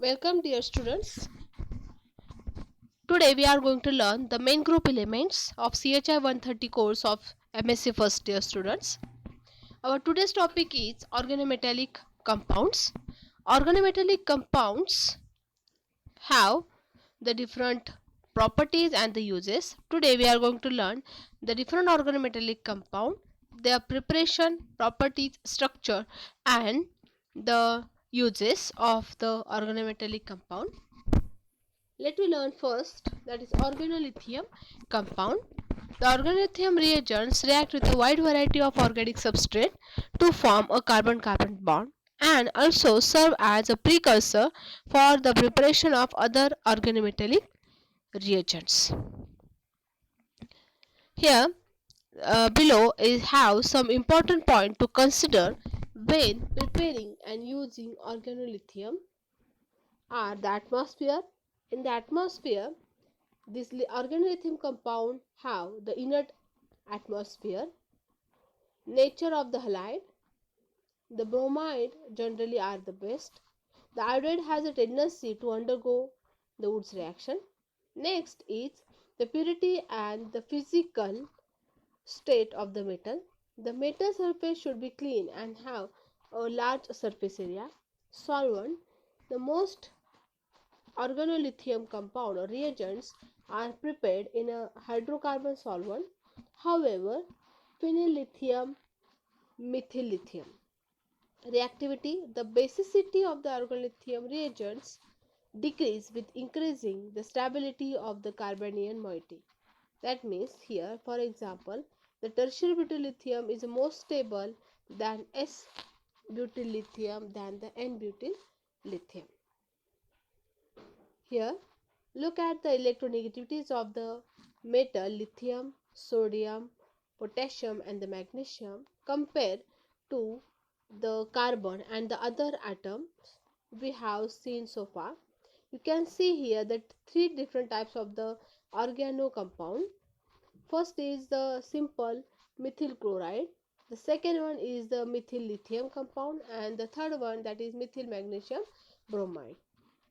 Welcome dear students. Today we are going to learn the main group elements of CHI 130 course of MSc first year students. Our today's topic is organometallic compounds. Organometallic compounds have the different properties and the uses. Today we are going to learn the different organometallic compound, their preparation, properties, structure and the uses of the organometallic compound. Let me learn first, that is organolithium compound. The organolithium reagents react with a wide variety of organic substrate to form a carbon-carbon bond and also serve as a precursor for the preparation of other organometallic reagents. Here below is have some important point to consider when preparing and using organolithium are the atmosphere. In the atmosphere, this organolithium compound have the inert atmosphere, nature of the halide. The bromide generally are the best. The iodide has a tendency to undergo the Woods reaction. Next is the purity and the physical state of the metal. The metal surface should be clean and have a large surface area. Solvent. The most organolithium compound or reagents are prepared in a hydrocarbon solvent. However, phenyllithium, methyl lithium. Reactivity. The basicity of the organolithium reagents decrease with increasing the stability of the carbanion moiety. That means here, for example, the tertiary butyl lithium is more stable than S-butyl lithium than the N-butyl lithium. Here, look at the electronegativities of the metal lithium, sodium, potassium and the magnesium compared to the carbon and the other atoms we have seen so far. You can see here that three different types of the organo compound. First is the simple methyl chloride. The second one is the methyl lithium compound and the third one, that is methyl magnesium bromide.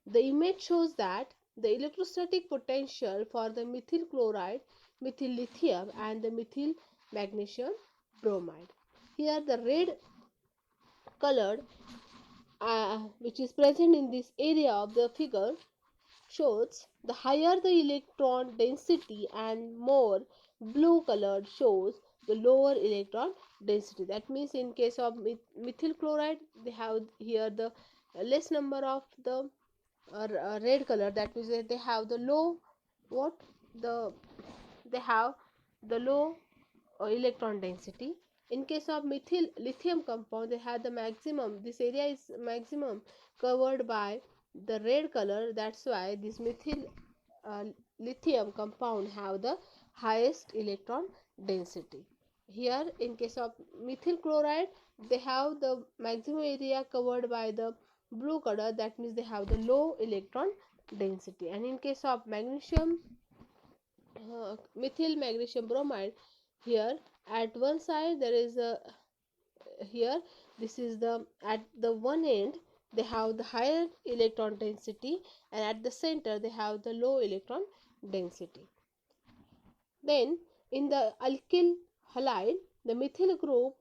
The image shows that the electrostatic potential for the methyl chloride, methyl lithium and the methyl magnesium bromide. Here the red colored which is present in this area of the figure shows the higher the electron density and more blue colored shows the lower electron density. That means in case of methyl chloride they have here the less number of the red color, that means that they have the low what the they have the low electron density. In case of methyl lithium compound, they have the maximum, this area is maximum covered by the red color. That's why this methyl uh, lithium compound have the highest electron density. Here in case of methyl chloride, they have the maximum area covered by the blue color, that means they have the low electron density. And in case of magnesium methyl magnesium bromide, here at one side there is a here this is the at the one end they have the higher electron density and at the center they have the low electron density. Then in the alkyl halide, the methyl group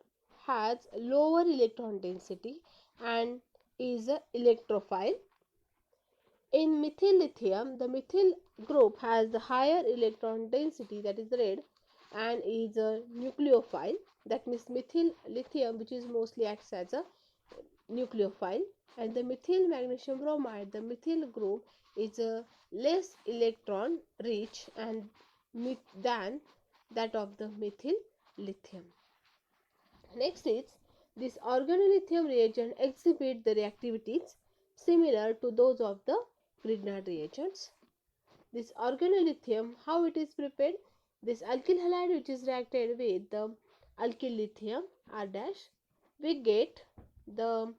has lower electron density and is a electrophile. In methyl lithium, the methyl group has the higher electron density, that is red, and is a nucleophile. That means methyl lithium, which is mostly acts as a nucleophile, and the methyl magnesium bromide, the methyl group is a less electron rich and than that of the methyl lithium. Next is this organolithium reagent exhibit the reactivities similar to those of the Grignard reagents. This organolithium, how it is prepared? This alkyl halide which is reacted with the alkyl lithium R dash, we get the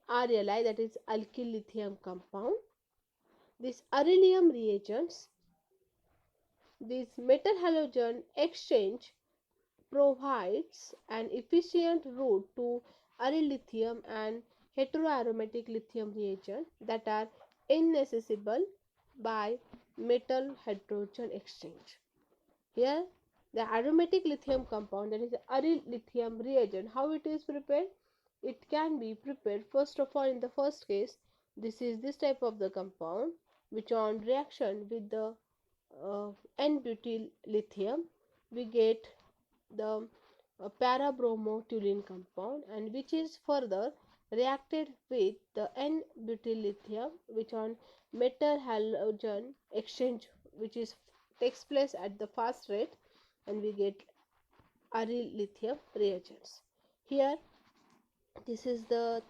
RLI, that is alkyl lithium compound. This beryllium reagents, this metal halogen exchange provides an efficient route to aryl lithium and heteroaromatic lithium reagent that are inaccessible by metal hydrogen exchange. Here, the aromatic lithium compound, that is aryl lithium reagent, how it is prepared? It can be prepared first of all in the first case. This is this type of the compound which on reaction with the N-butyl lithium we get the para-bromotoluene compound, and which is further reacted with the N-butyl lithium which on metal halogen exchange which is takes place at the fast rate, and we get aryl lithium reagents. Here this is the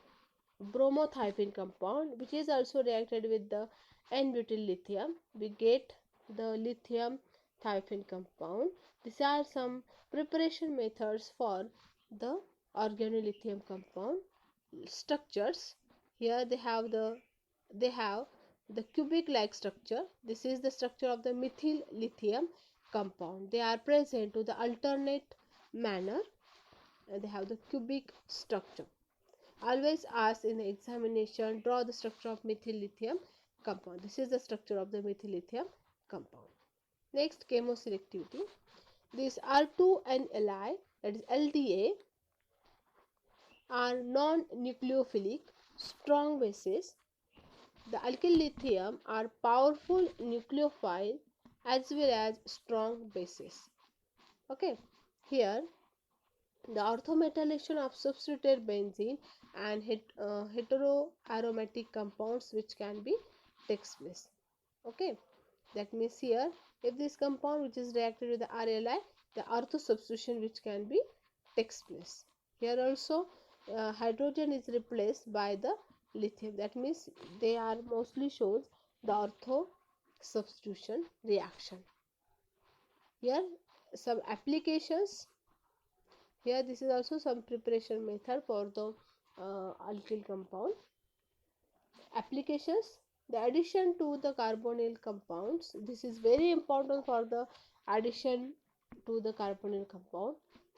bromothiophene compound which is also reacted with the N-butyl lithium. We get the lithium thiophene compound. These are some preparation methods for the organolithium compound structures. Here they have the cubic like structure. This is the structure of the methyl lithium compound. They are present to the alternate manner, and they have the cubic structure. Always ask in the examination, draw the structure of methyl lithium compound. This is the structure of the methyl lithium compound. Next, chemoselectivity. This R2N Li, that is LDA, are non-nucleophilic strong bases. The alkyl lithium are powerful nucleophile as well as strong bases. Okay, here the orthometallation of substituted benzene and heteroaromatic compounds which can be takes place. Okay, that means here if this compound which is reacted with the RLI, the ortho substitution which can be takes place. Here also hydrogen is replaced by the lithium. That means they are mostly shows the ortho substitution reaction. Here some applications. Here this is also some preparation method for the alkyl compound. Applications. The addition to the carbonyl compounds. This is very important for the addition to the carbonyl compound.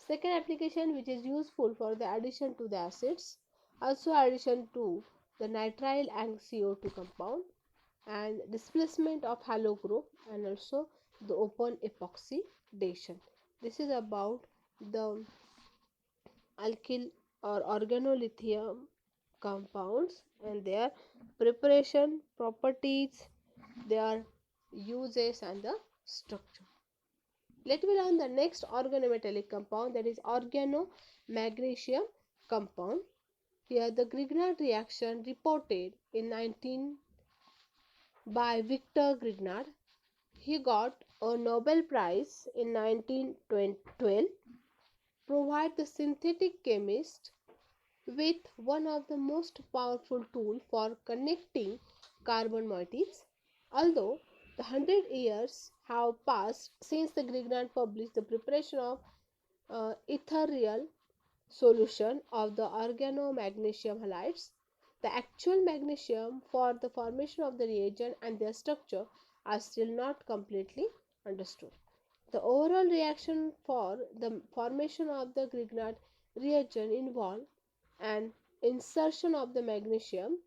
Second application which is useful for the addition to the acids. Also addition to the nitrile and CO2 compound, and displacement of halo group, and also the open epoxidation. This is about the alkyl or organolithium compounds and their preparation, properties, their uses and the structure. Let me learn the next organometallic compound, that is organomagnesium compound. Here the Grignard reaction reported in 19 by Victor Grignard. He got a Nobel Prize in 1912. Provide the synthetic chemist with one of the most powerful tool for connecting carbon moieties. Although the 100 years have passed since the Grignard published the preparation of ethereal solution of the organomagnesium halides, the actual magnesium for the formation of the reagent and their structure are still not completely understood. The overall reaction for the formation of the Grignard reagent involved an insertion of the magnesium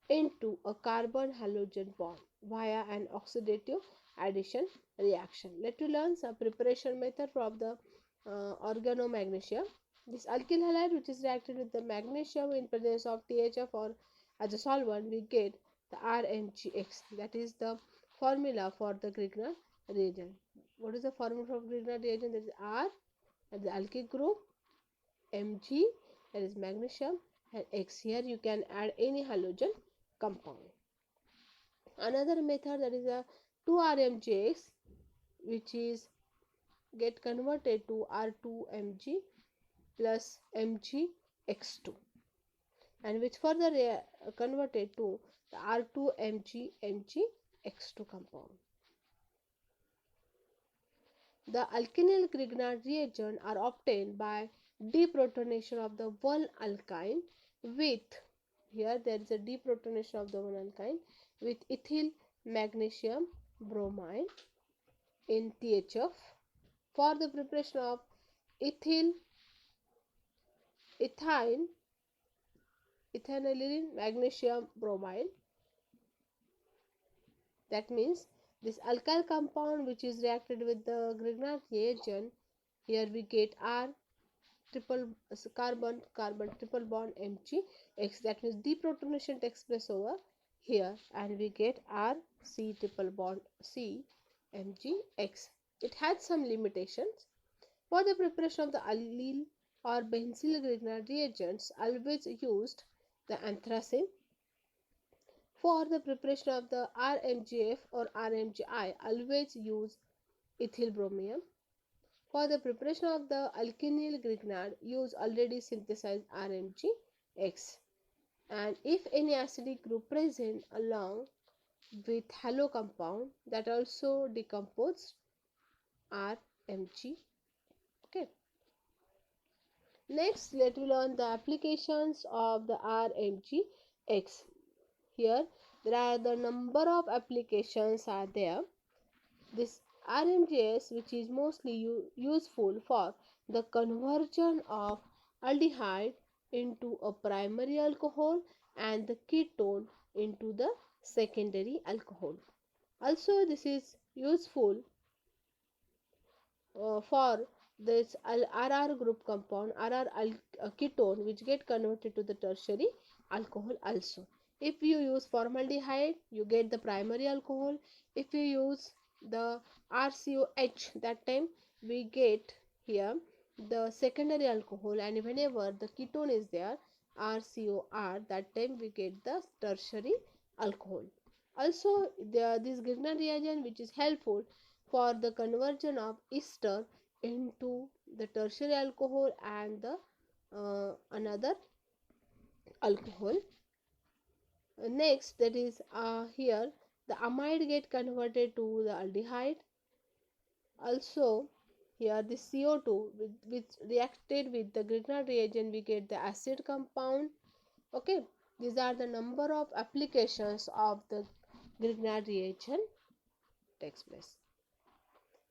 into a carbon halogen bond via an oxidative addition reaction. Let us learn some preparation method from the organomagnesium. This alkyl halide which is reacted with the magnesium in presence of THF or as a solvent, we get the RMgX. That is the formula for the Grignard reagent. What is the formula of Grignard reagent? That is R, that is the alkyl group, Mg, that is magnesium, and X. Here you can add any halogen compound. Another method, that is a 2-RMgX, which is get converted to R2Mg plus Mgx2, and which further converted to the R2Mg Mgx2 compound. The alkenyl Grignard reagent are obtained by deprotonation of the one alkyne with, here there is a deprotonation of the one alkyne with ethyl magnesium bromide in THF for the preparation of ethynyl magnesium bromide. That means this alkyl compound which is reacted with the Grignard reagent, here we get R triple carbon triple bond Mgx, that means deprotonation takes place over here, and we get R C triple bond C Mgx. It has some limitations. For the preparation of the allyl or benzyl Grignard reagents, always used the anthracene. For the preparation of the RMGF or RMGI, always use ethyl bromium. For the preparation of the alkenyl Grignard, use already synthesized RMGX. And if any acidic group present along with halo compound, that also decompose RMG. Okay. Next, let us learn the applications of the RMGX. Here, there are the number of applications are there. This RMGS, which is mostly useful for the conversion of aldehyde into a primary alcohol and the ketone into the secondary alcohol. Also, this is useful for this RR group compound, RR ketone, which get converted to the tertiary alcohol also. If you use formaldehyde, you get the primary alcohol. If you use the RCOH, that time we get here the secondary alcohol, and whenever the ketone is there, RCOR, that time we get the tertiary alcohol. Also, this Grignard reagent which is helpful for the conversion of ester into the tertiary alcohol and the another alcohol. Next, that is here the amide get converted to the aldehyde. Also, here the CO2 which reacted with the Grignard reagent, we get the acid compound. Okay, these are the number of applications of the Grignard reagent takes place.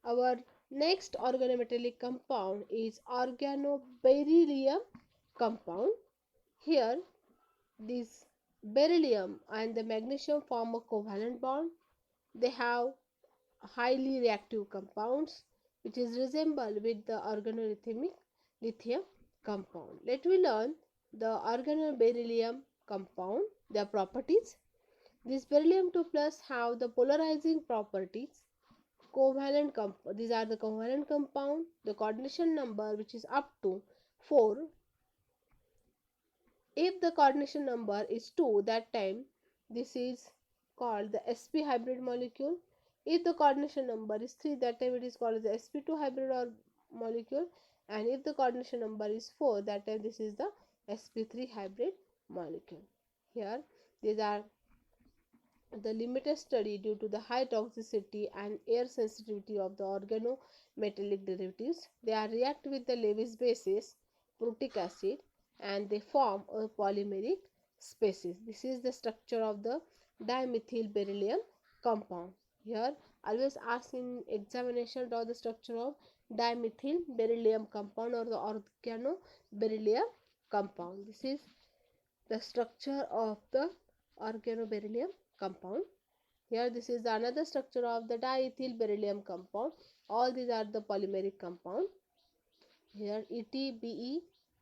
Our next organometallic compound is organoberyllium compound. Here, this beryllium and the magnesium form a covalent bond. They have highly reactive compounds which is resemble with the organolithium compound. Let me learn the organoberyllium compound, their properties. This beryllium 2 plus have the polarizing properties. These are the covalent compound. The coordination number which is up to 4. If the coordination number is 2, that time this is called the sp hybrid molecule. If the coordination number is 3, that time it is called the sp2 hybrid or molecule, and if the coordination number is 4, that time this is the sp3 hybrid molecule. Here these are the limited study due to the high toxicity and air sensitivity of the organometallic derivatives. They are react with the Lewis bases, protic acid, and they form a polymeric species. This is the structure of the dimethyl beryllium compound. Here, always ask in examination about the structure of dimethyl beryllium compound or the organoberyllium compound. This is the structure of the organoberyllium compound. Here this is another structure of the diethyl beryllium compound. All these are the polymeric compound. Here ET, BE,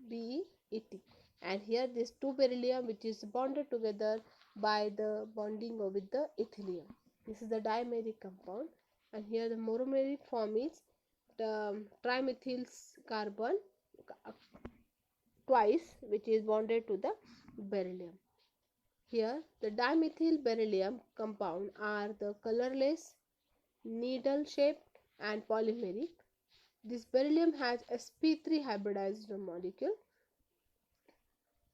BE, ET. And here this 2 beryllium which is bonded together by the bonding with the ethylene. This is the dimeric compound. And here the monomeric form is the trimethyl carbon twice, which is bonded to the beryllium. Here the dimethyl beryllium compound are the colorless, needle shaped and polymeric. This beryllium has sp3 hybridized molecule.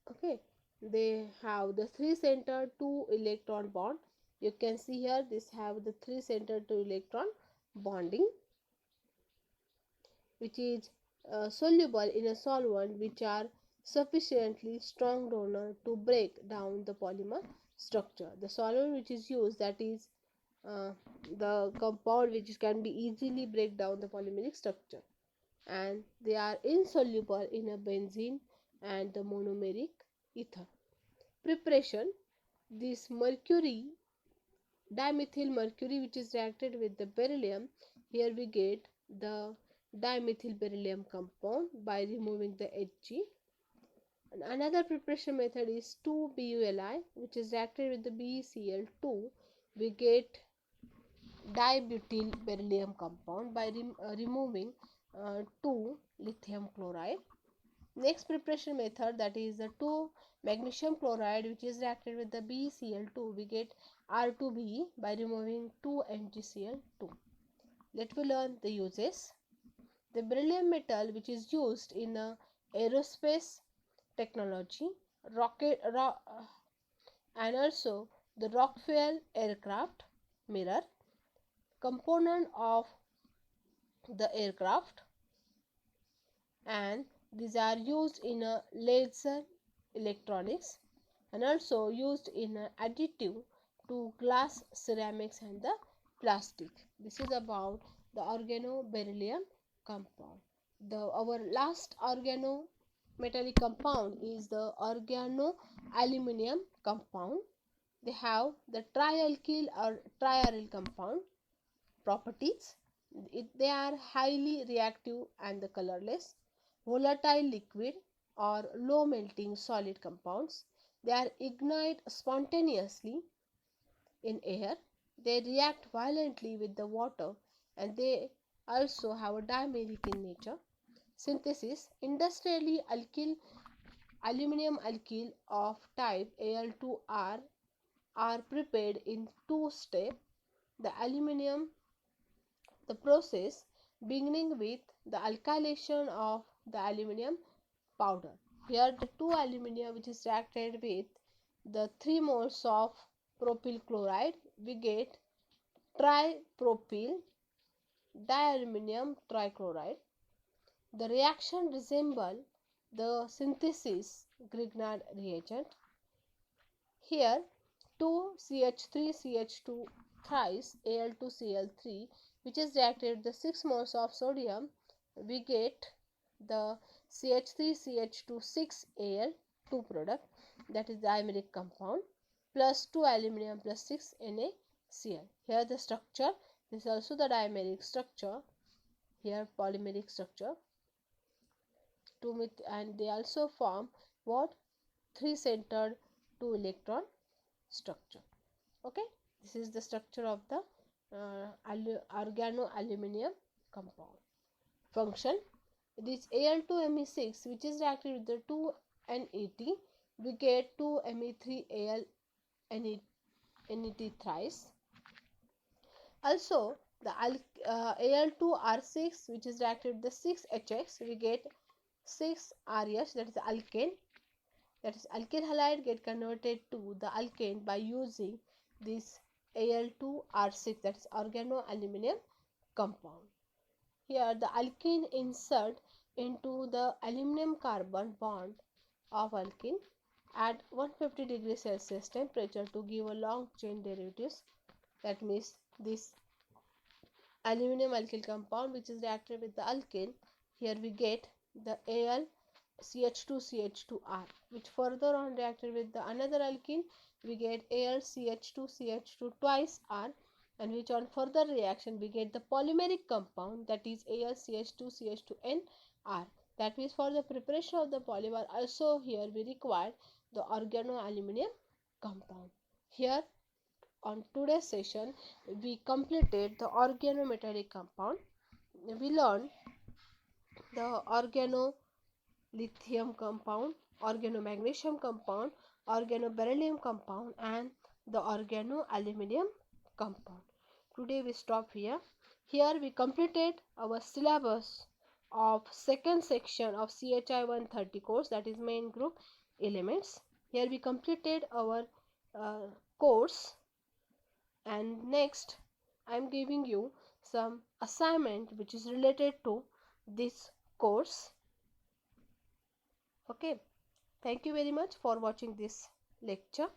Okay, they have the 3-center 2-electron bond. You can see here this have the 3-center 2-electron bonding, which is soluble in a solvent which are sufficiently strong donor to break down the polymer structure. The solvent which is used, that is the compound which can be easily break down the polymeric structure, and they are insoluble in a benzene and the monomeric ether. Preparation: this mercury dimethyl mercury which is reacted with the beryllium. Here we get the dimethyl beryllium compound by removing the Hg. And another preparation method is 2-BuLi which is reacted with the BeCl2. We get dibutyl beryllium compound by removing 2 lithium chloride. Next preparation method, that is the 2 magnesium chloride which is reacted with the BeCl2. We get R2Be by removing 2 MgCl2. Let me learn the uses. The beryllium metal which is used in aerospace technology, and also the rock fuel aircraft mirror, component of the aircraft, and these are used in a laser electronics and also used in a additive to glass, ceramics and the plastic. This is about the organoberyllium compound. Our last organometallic compound is the organoaluminium compound. They have the trialkyl or triaryl compound properties. They are highly reactive and the colorless, volatile liquid or low melting solid compounds. They are ignite spontaneously in air. They react violently with the water and they also have a dimeric in nature. Synthesis: industrially aluminum alkyl of type Al2R are prepared in two steps. The process beginning with the alkylation of the aluminum powder. Here the 2 aluminium which is reacted with the 3 moles of propyl chloride, we get tripropyl dialuminium trichloride. The reaction resembles the synthesis Grignard reagent. Here 2CH3CH2 thrice Al2Cl3 which is reacted with the 6 moles of sodium, we get the CH3CH2 6Al2 product, that is the dimeric compound, plus 2 aluminum plus 6 NaCl. Here the structure, this is also the dimeric structure, here polymeric structure, and they also form what? 3-centered 2 electron structure. Okay, this is the structure of the organoaluminium compound. Function: this Al2Me6 which is reacted with the 2NET, we get 2Me3Al NET thrice. Also the Al2R6 which is reacted with the 6HX, we get 6RH, that is the alkane. That is alkyl halide get converted to the alkane by using this Al2R6, that is organoaluminium compound. Here the alkene insert into the aluminum carbon bond of alkene at 150 degrees Celsius temperature to give a long chain derivatives. That means this aluminum alkyl compound which is reacted with the alkane, here we get the AlCH2CH2R, which further on reacted with the another alkene, we get AlCH2CH2 twice R, and which on further reaction we get the polymeric compound, that is AlCH2CH2NR. That means for the preparation of the polymer also here we require the organoaluminium compound. Here on today's session we completed the organometallic compound. We learned the organolithium compound, organomagnesium compound, organoberyllium compound and the organoaluminium compound. Today we stop here. Here we completed our syllabus of second section of CHI 130 course, that is main group elements. Here we completed our course, and next I am giving you some assignment which is related to this course. Okay, thank you very much for watching this lecture.